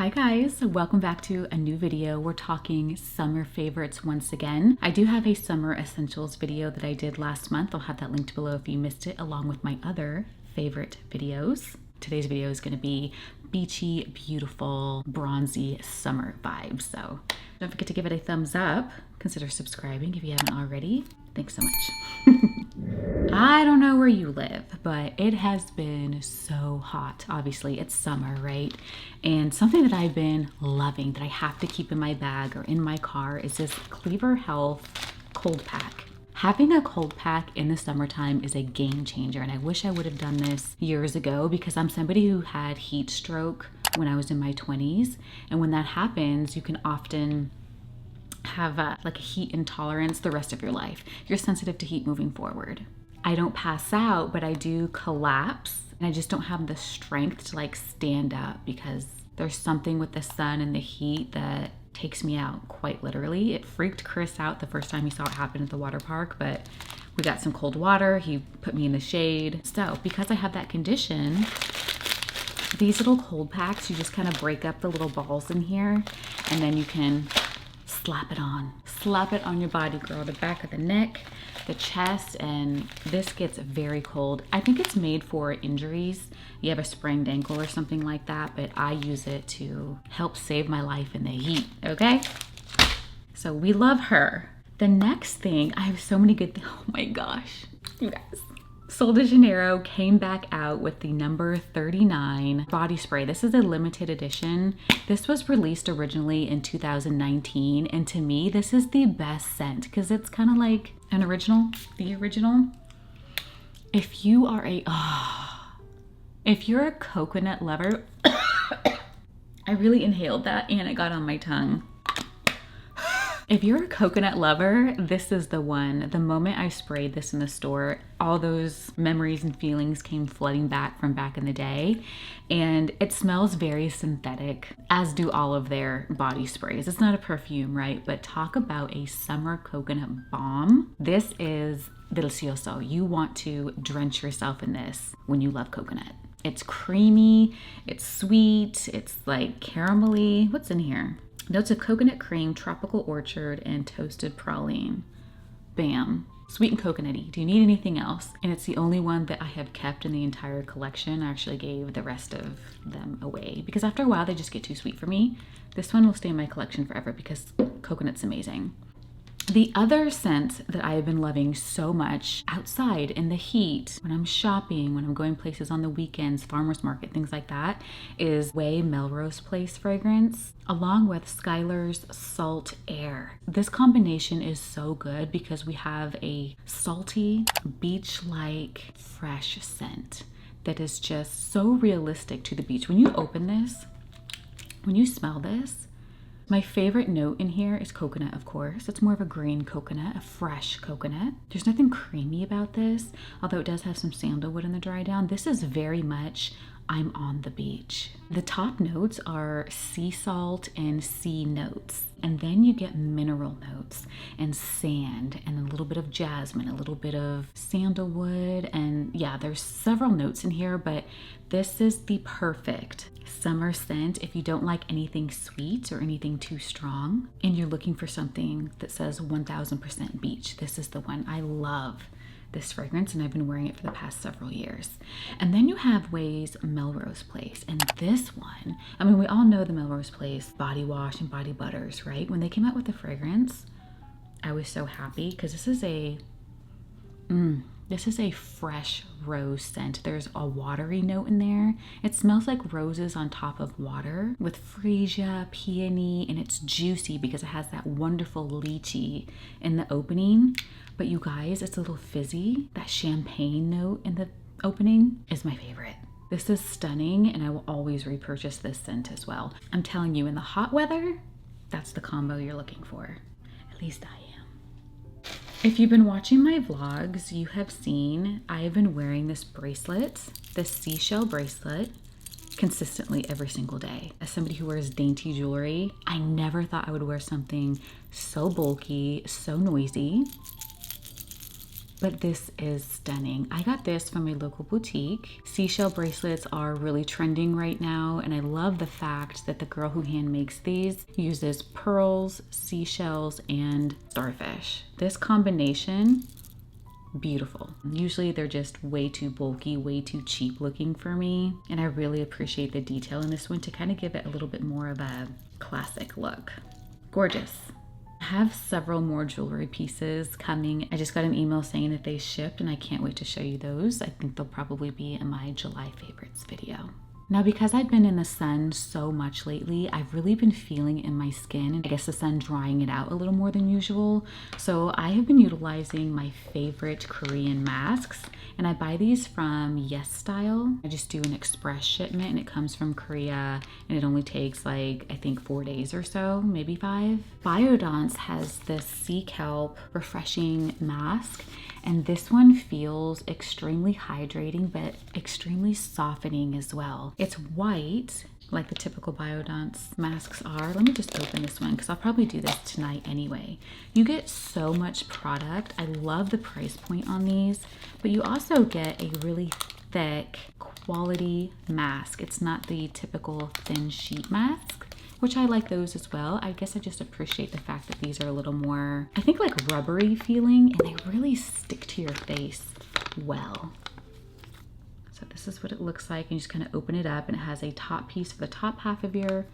Hi guys, welcome back to a new video. We're talking summer favorites once again. I do have a summer essentials video that I did last month. I'll have that linked below if you missed it, along with my other favorite videos. Today's video is going to be beachy, beautiful, bronzy summer vibes. So don't forget to give it a thumbs up. Consider subscribing if you haven't already. Thanks so much. I don't know where you live, but it has been so hot. Obviously, it's summer, right? And something that I've been loving that I have to keep in my bag or in my car is this Cleaver Health cold pack. Having a cold pack in the summertime is a game changer, and I wish I would have done this years ago because I'm somebody who had heat stroke when I was in my 20s. And when that happens, you can often have like a heat intolerance the rest of your life. You're sensitive to heat moving forward. I don't pass out, but I do collapse, and I just don't have the strength to like stand up because there's something with the sun and the heat that takes me out quite literally. It freaked Chris out the first time he saw it happen at the water park, but we got some cold water. He put me in the shade. So because I have that condition, these little cold packs, you just kind of break up the little balls in here and then you can slap it on. Slap it on your body, girl. The back of the neck, the chest, and this gets very cold. I think it's made for injuries. You have a sprained ankle or something like that, but I use it to help save my life in the heat, okay? So we love her. The next thing, I have so many good things. Oh my gosh, you guys. Sol de Janeiro came back out with the number 39 body spray. This is a limited edition. This was released originally in 2019, and to me, this is the best scent because it's kind of like an original, the original. If you are if you're a coconut lover, I really inhaled that and it got on my tongue. If you're a coconut lover, this is the one. The moment I sprayed this in the store, all those memories and feelings came flooding back from back in the day. And it smells very synthetic, as do all of their body sprays. It's not a perfume, right? But talk about a summer coconut bomb. This is delicioso. You want to drench yourself in this when you love coconut. It's creamy, it's sweet, it's like caramelly. What's in here? Notes of coconut cream, tropical orchard, and toasted praline. Bam. Sweet and coconutty. Do you need anything else? And it's the only one that I have kept in the entire collection. I actually gave the rest of them away because after a while they just get too sweet for me. This one will stay in my collection forever because coconut's amazing. The other scent that I have been loving so much outside in the heat, when I'm shopping, when I'm going places on the weekends, farmers market, things like that, is Way Melrose Place fragrance, along with Skylar's Salt Air. This combination is so good because we have a salty, beach-like, fresh scent that is just so realistic to the beach. When you open this, when you smell this, my favorite note in here is coconut, of course. It's more of a green coconut, a fresh coconut. There's nothing creamy about this, although it does have some sandalwood in the dry down. This is very much I'm on the beach. The top notes are sea salt and sea notes. And then you get mineral notes and sand and a little bit of jasmine, a little bit of sandalwood. And yeah, there's several notes in here, but this is the perfect summer scent if you don't like anything sweet or anything too strong and you're looking for something that says 1000% beach. This is the one. I love this fragrance and I've been wearing it for the past several years. And then you have Way's Melrose Place, and this one, I mean, we all know the Melrose Place body wash and body butters, right? When they came out with the fragrance, I was so happy because this is a fresh rose scent. There's a watery note in there. It smells like roses on top of water with freesia, peony, and it's juicy because it has that wonderful lychee in the opening. But you guys, it's a little fizzy. That champagne note in the opening is my favorite. This is stunning, and I will always repurchase this scent as well. I'm telling you, in the hot weather, that's the combo you're looking for. At least I am. If you've been watching my vlogs, you have seen I have been wearing this bracelet, this seashell bracelet, consistently every single day. As somebody who wears dainty jewelry, I never thought I would wear something so bulky, so noisy. but this is stunning. I got this from a local boutique. Seashell bracelets are really trending right now, and I love the fact that the girl who hand makes these uses pearls, seashells, and starfish. This combination, beautiful. Usually they're just way too bulky, way too cheap looking for me, and I really appreciate the detail in this one to kind of give it a little bit more of a classic look. Gorgeous. I have several more jewelry pieces coming. I just got an email saying that they shipped, and I can't wait to show you those. I think they'll probably be in my July favorites video. Now, because I've been in the sun so much lately, I've really been feeling in my skin, and I guess the sun drying it out a little more than usual. So I have been utilizing my favorite Korean masks, and I buy these from Yes Style. I just do an express shipment, and it comes from Korea, and it only takes like, I think 4 days or so, maybe 5. Biodance has this sea kelp refreshing mask, and this one feels extremely hydrating, but extremely softening as well. It's white, like the typical Biodance masks are. Let me just open this one, because I'll probably do this tonight anyway. You get so much product. I love the price point on these, but you also get a really thick quality mask. It's not the typical thin sheet mask, which I like those as well. I guess I just appreciate the fact that these are a little more, I think, like rubbery feeling, and they really stick to your face well. So this is what it looks like, and you just kind of open it up, and it has a top piece for the top half of your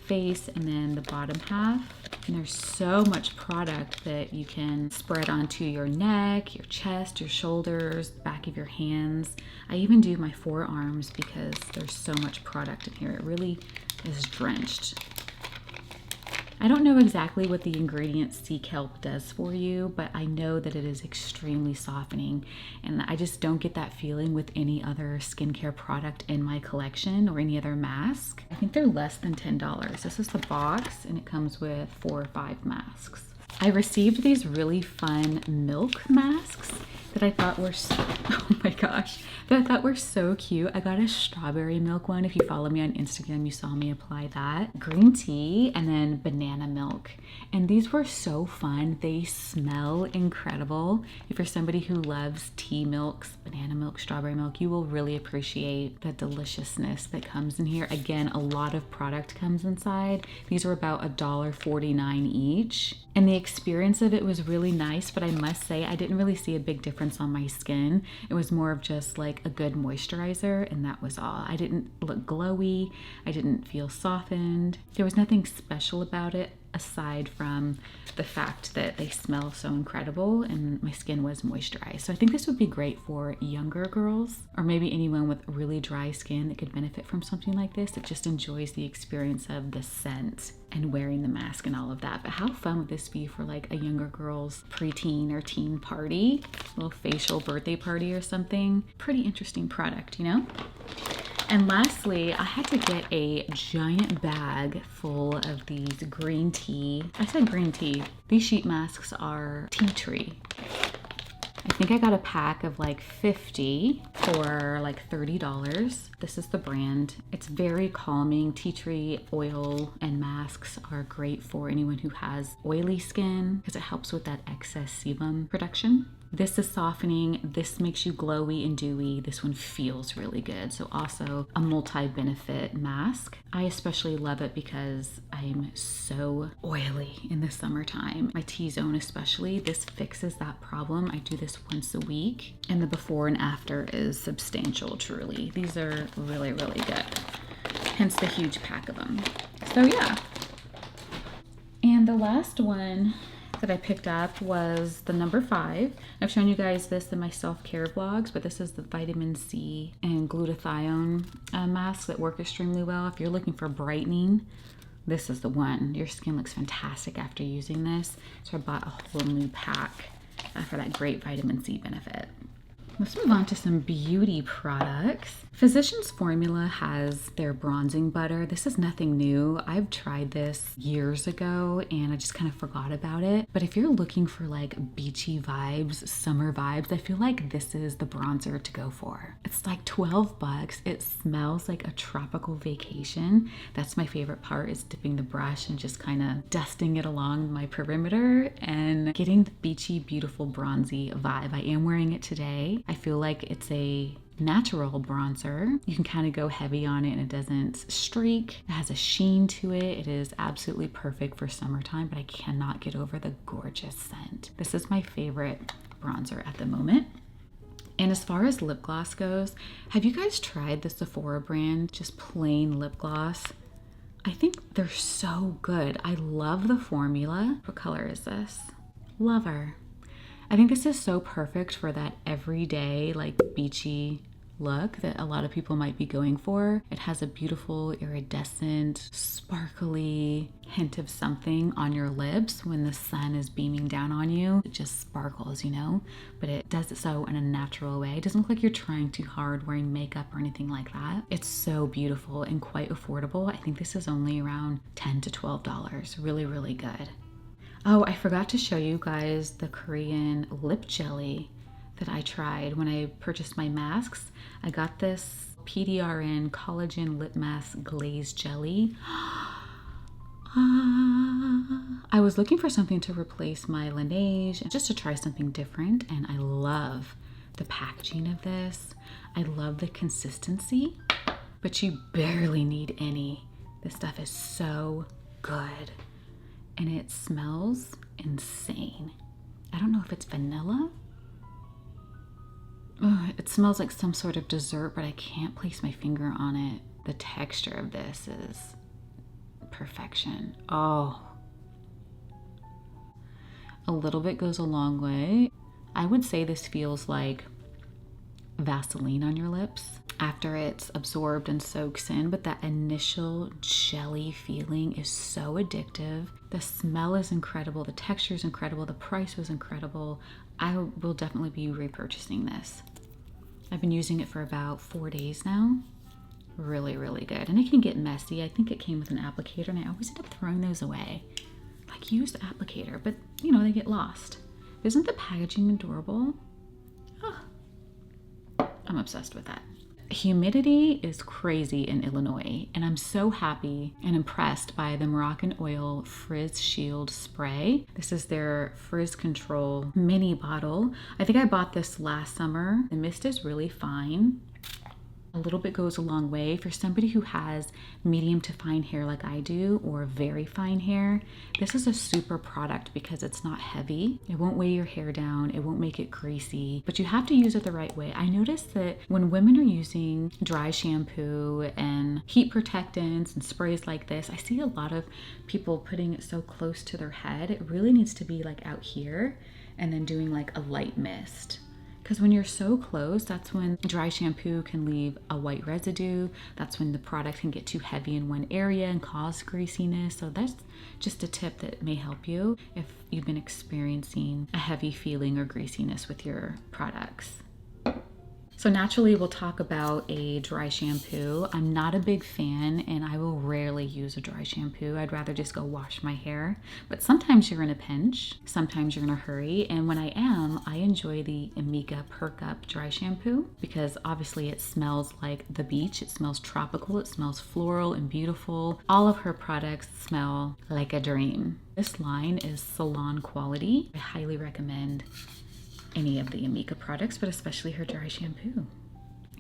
face and then the bottom half. And there's so much product that you can spread onto your neck, your chest, your shoulders, back of your hands. I even do my forearms because there's so much product in here. It really is drenched. I don't know exactly what the ingredient sea kelp does for you, but I know that it is extremely softening, and I just don't get that feeling with any other skincare product in my collection or any other mask. I think they're less than $10. This is the box, and it comes with 4 or 5 masks. I received these really fun milk masks that I thought were so, oh my gosh, that I thought were so cute. I got a strawberry milk one. If you follow me on Instagram, you saw me apply that. Green tea, and then banana milk. And these were so fun. They smell incredible. If you're somebody who loves tea milks, banana milk, strawberry milk, you will really appreciate the deliciousness that comes in here. Again, a lot of product comes inside. These are about $1.49 each. And the experience of it was really nice, but I must say I didn't really see a big difference on my skin. It was more of just like a good moisturizer, and that was all. I didn't look glowy. I didn't feel softened. There was nothing special about it aside from the fact that they smell so incredible and my skin was moisturized. So I think this would be great for younger girls, or maybe anyone with really dry skin that could benefit from something like this, that just enjoys the experience of the scent and wearing the mask and all of that. But how fun would this be for like a younger girl's preteen or teen party, little facial birthday party or something? Pretty interesting product, you know? And lastly, I had to get a giant bag full of these green tea. I said green tea. These sheet masks are tea tree. I think I got a pack of like 50 for like $30. This is the brand. It's very calming. Tea tree oil and masks are great for anyone who has oily skin because it helps with that excess sebum production. This is softening. This makes you glowy and dewy. This one feels really good. So also a multi-benefit mask. I especially love it because I'm so oily in the summertime. My T-zone especially, this fixes that problem. I do this once a week, and the before and after is substantial, truly. These are really, really good. Hence the huge pack of them. So yeah. And the last one that I picked up was the number 5. I've shown you guys this in my self-care vlogs, but this is the vitamin C and glutathione masks that work extremely well. If you're looking for brightening, this is the one. Your skin looks fantastic after using this. So I bought a whole new pack for that great vitamin C benefit. Let's move on to some beauty products. Physicians Formula has their bronzing butter. This is nothing new. I've tried this years ago and I just kind of forgot about it. But if you're looking for like beachy vibes, summer vibes, I feel like this is the bronzer to go for. It's like 12 bucks. It smells like a tropical vacation. That's my favorite part, is dipping the brush and just kind of dusting it along my perimeter and getting the beachy, beautiful, bronzy vibe. I am wearing it today. I feel like it's a natural bronzer. You can kind of go heavy on it and it doesn't streak. It has a sheen to it. It is absolutely perfect for summertime, but I cannot get over the gorgeous scent. This is my favorite bronzer at the moment. And as far as lip gloss goes, have you guys tried the Sephora brand, just plain lip gloss? I think they're so good. I love the formula. What color is this? Lover. I think this is so perfect for that everyday, like beachy look that a lot of people might be going for. It has a beautiful iridescent, sparkly hint of something on your lips when the sun is beaming down on you. It just sparkles, you know, but it does it so in a natural way. It doesn't look like you're trying too hard wearing makeup or anything like that. It's so beautiful and quite affordable. I think this is only around $10 to $12. Really, really good. Oh, I forgot to show you guys the Korean lip jelly that I tried when I purchased my masks. I got this PDRN Collagen Lip Mask Glazed Jelly. I was looking for something to replace my Laneige, just to try something different, and I love the packaging of this. I love the consistency, but you barely need any. This stuff is so good. And it smells insane. I don't know if it's vanilla. Ugh, it smells like some sort of dessert, but I can't place my finger on it. The texture of this is perfection. Oh. A little bit goes a long way. I would say this feels like Vaseline on your lips after it's absorbed and soaks in, but that initial jelly feeling is so addictive. The smell is incredible, the texture is incredible, the price was incredible. I will definitely be repurchasing this. I've been using it for about 4 days now. Really, really good. And it can get messy. I think it came with an applicator and I always end up throwing those away. Like, use the applicator, but you know, they get lost. Isn't the packaging adorable? Oh, I'm obsessed with that. Humidity is crazy in Illinois, and I'm so happy and impressed by the Moroccan Oil Frizz Shield Spray. This is their Frizz Control mini bottle. I think I bought this last summer. The mist is really fine. A little bit goes a long way. For somebody who has medium to fine hair like I do, or very fine hair, this is a super product because it's not heavy. It won't weigh your hair down. It won't make it greasy, but you have to use it the right way. I noticed that when women are using dry shampoo and heat protectants and sprays like this, I see a lot of people putting it so close to their head. It really needs to be like out here and then doing like a light mist. Because when you're so close, that's when dry shampoo can leave a white residue. That's when the product can get too heavy in one area and cause greasiness. So that's just a tip that may help you if you've been experiencing a heavy feeling or greasiness with your products. So naturally, we'll talk about a dry shampoo. I'm not a big fan and I will rarely use a dry shampoo. I'd rather just go wash my hair. But sometimes you're in a pinch, sometimes you're in a hurry. And when I am, I enjoy the Amika Perk Up dry shampoo because obviously it smells like the beach. It smells tropical, it smells floral and beautiful. All of her products smell like a dream. This line is salon quality. I highly recommend any of the Amika products, but especially her dry shampoo.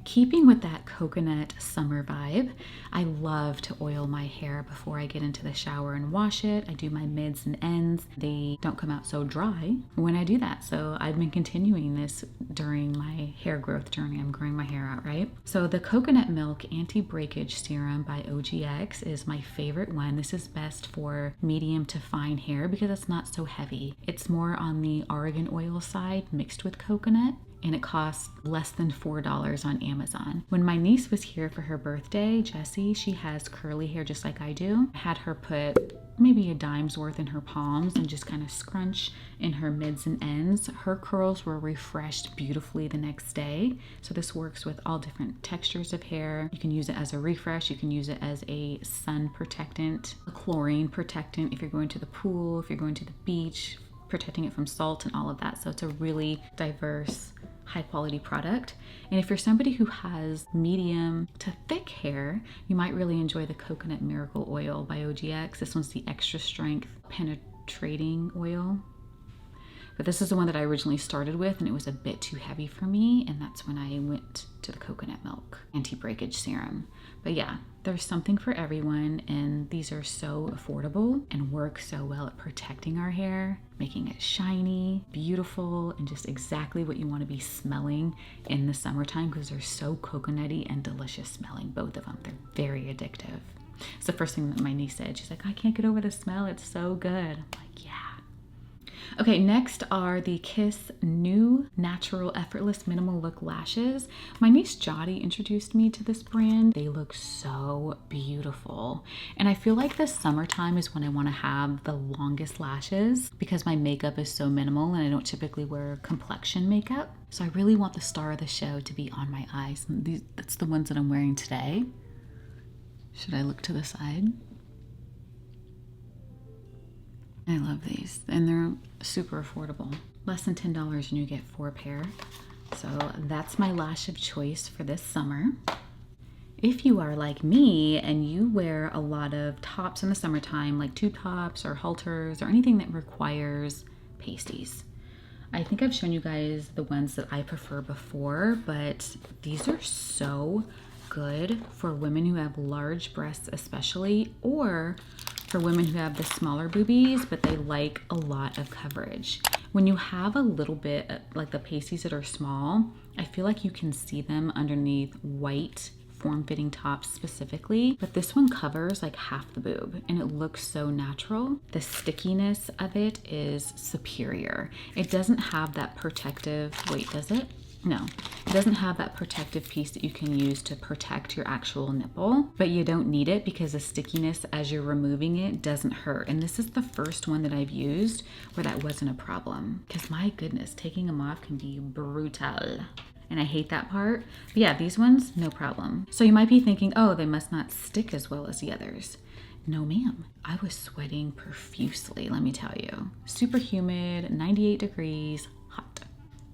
Keeping with that coconut summer vibe, I love to oil my hair before I get into the shower and wash it. I do my mids and ends. They don't come out so dry when I do that. So I've been continuing this during my hair growth journey. I'm growing my hair out, right? So the Coconut Milk Anti-Breakage Serum by OGX is my favorite one. This is best for medium to fine hair because it's not so heavy. It's more on the argan oil side mixed with coconut. and it costs less than $4 on Amazon. When my niece was here for her birthday, Jessie, she has curly hair just like I do. I had her put maybe a dime's worth in her palms and just kind of scrunch in her mids and ends. Her curls were refreshed beautifully the next day. So this works with all different textures of hair. You can use it as a refresh. You can use it as a sun protectant, a chlorine protectant if you're going to the pool, if you're going to the beach, protecting it from salt and all of that. So it's a really diverse, high quality product. And if you're somebody who has medium to thick hair, you might really enjoy the Coconut Miracle Oil by OGX. This one's the extra strength penetrating oil. But this is the one that I originally started with, and it was a bit too heavy for me, and that's when I went to the coconut milk anti-breakage serum. But yeah, there's something for everyone, and these are so affordable and work so well at protecting our hair, making it shiny, beautiful, and just exactly what you want to be smelling in the summertime, because they're so coconutty and delicious smelling, both of them. They're very addictive. It's the first thing that my niece said. She's like, I can't get over the smell. It's so good. I'm like, yeah. Okay, next are the Kiss New Natural Effortless Minimal Look Lashes. My niece Jody introduced me to this brand. They look so beautiful. And I feel like the summertime is when I want to have the longest lashes because my makeup is so minimal and I don't typically wear complexion makeup. So I really want the star of the show to be on my eyes. And that's the ones that I'm wearing today. Should I look to the side? I love these, and they're super affordable. Less than $10 and you get 4 pair. So that's my lash of choice for this summer. If you are like me and you wear a lot of tops in the summertime, like tube tops or halters or anything that requires pasties, I think I've shown you guys the ones that I prefer before, but these are so good for women who have large breasts especially, or for women who have the smaller boobies, but they like a lot of coverage. When you have a little bit, like the pasties that are small, I feel like you can see them underneath white form-fitting tops specifically, but this one covers like half the boob and it looks so natural. The stickiness of it is superior. It doesn't have that protective, wait, does it? No, it doesn't have that protective piece that you can use to protect your actual nipple, but you don't need it because the stickiness as you're removing it doesn't hurt. And this is the first one that I've used where that wasn't a problem, because my goodness, taking them off can be brutal. And I hate that part. But yeah, these ones, no problem. So you might be thinking, oh, they must not stick as well as the others. No, ma'am. I was sweating profusely, let me tell you. Super humid, 98 degrees, hot.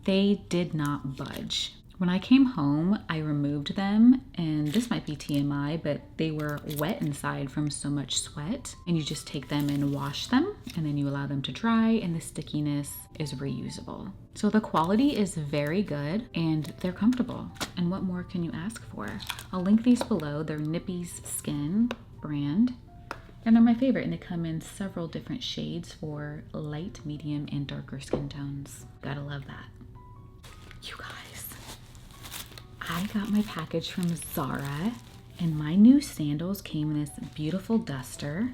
They did not budge. When I came home, I removed them, and this might be TMI, but they were wet inside from so much sweat. And you just take them and wash them, and then you allow them to dry, and the stickiness is reusable. So the quality is very good, and they're comfortable. And what more can you ask for? I'll link these below. They're Nippies Skin brand, and they're my favorite, and they come in several different shades for light, medium, and darker skin tones. Gotta love that. You guys, I got my package from Zara, and my new sandals came in this beautiful duster.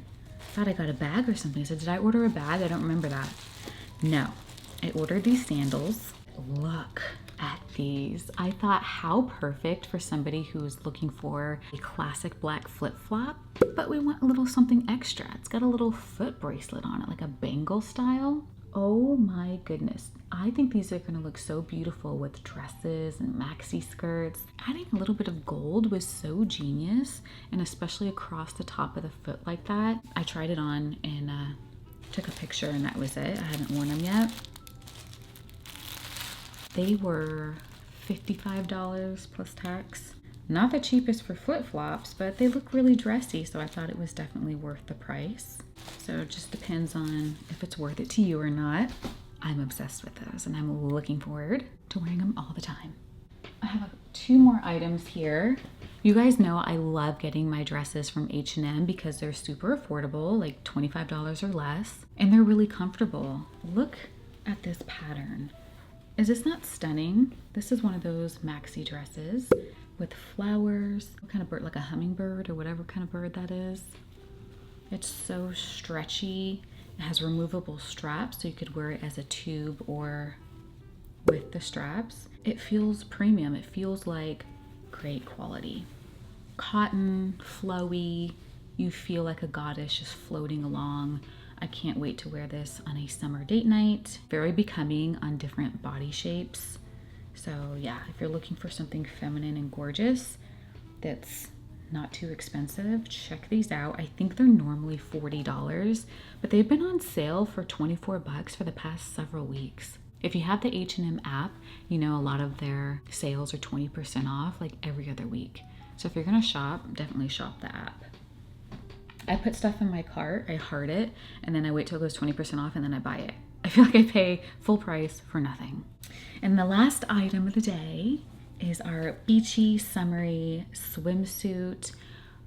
Thought I got a bag or something. So did I order a bag? I don't remember that. No, I ordered these sandals. Look at these. I thought how perfect for somebody who's looking for a classic black flip-flop, but we want a little something extra. It's got a little foot bracelet on it, like a bangle style. Oh my goodness. I think these are gonna look so beautiful with dresses and maxi skirts. Adding a little bit of gold was so genius, and especially across the top of the foot like that. I tried it on and took a picture, and that was it. I haven't worn them yet. They were $55 plus tax. Not the cheapest for flip-flops, but they look really dressy, so I thought it was definitely worth the price. So it just depends on if it's worth it to you or not. I'm obsessed with those, and I'm looking forward to wearing them all the time. I have 2 more items here. You guys know I love getting my dresses from H&M because they're super affordable, like $25 or less, and they're really comfortable. Look at this pattern. Is this not stunning? This is one of those maxi dresses with flowers. What kind of bird? Like a hummingbird or whatever kind of bird that is. It's so stretchy. It has removable straps, so you could wear it as a tube or with the straps. it feels premium. It feels like great quality. Cotton, flowy, you feel like a goddess just floating along. I can't wait to wear this on a summer date night. Very becoming on different body shapes. So yeah, if you're looking for something feminine and gorgeous that's not too expensive, check these out. I think they're normally $40, but they've been on sale for 24 bucks for the past several weeks. If you have the H&M app, you know a lot of their sales are 20% off like every other week. So if you're gonna shop, definitely shop the app. I put stuff in my cart, I heart it, and then I wait till it goes 20% off and then I buy it. I feel like I pay full price for nothing. And the last item of the day is our beachy summery swimsuit.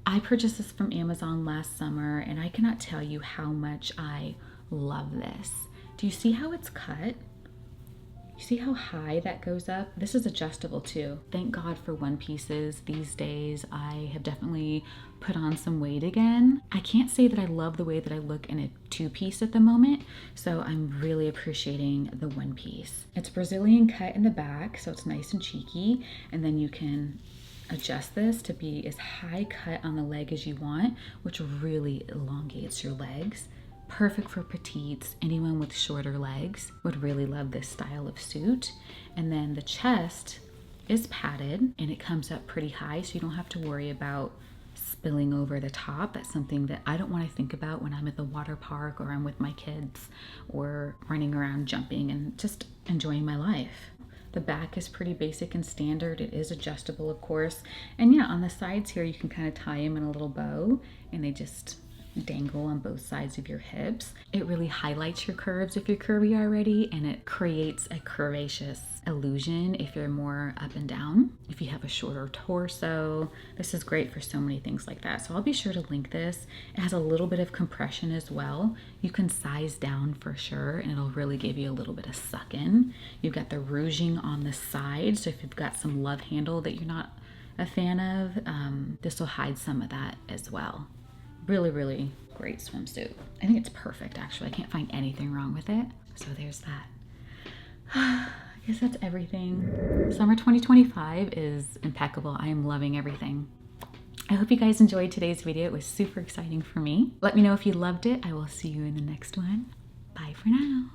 I purchased this from Amazon last summer and I cannot tell you how much I love this. Do you see how it's cut? You see how high that goes up? This is adjustable too. Thank God for one pieces. These days, I have definitely put on some weight again. I can't say that I love the way that I look in a two-piece at the moment, so I'm really appreciating the one piece. It's Brazilian cut in the back, so it's nice and cheeky, and then you can adjust this to be as high cut on the leg as you want, which really elongates your legs. Perfect for petites. Anyone with shorter legs would really love this style of suit. And then the chest is padded and it comes up pretty high, so you don't have to worry about spilling over the top. That's something that I don't want to think about when I'm at the water park or I'm with my kids or running around jumping and just enjoying my life. The back is pretty basic and standard. It is adjustable, of course. And yeah, on the sides here, you can kind of tie them in a little bow and they just dangle on both sides of your hips. It really highlights your curves if you're curvy already, and it creates a curvaceous illusion if you're more up and down. If you have a shorter torso, this is great for so many things like that. So I'll be sure to link this. It has a little bit of compression as well. You can size down for sure, and it'll really give you a little bit of suck in. You've got the ruching on the side, so if you've got some love handle that you're not a fan of, this will hide some of that as well. Really, really great swimsuit. I think it's perfect, actually. I can't find anything wrong with it. So there's that. I guess that's everything. Summer 2025 is impeccable. I am loving everything. I hope you guys enjoyed today's video. It was super exciting for me. Let me know if you loved it. I will see you in the next one. Bye for now.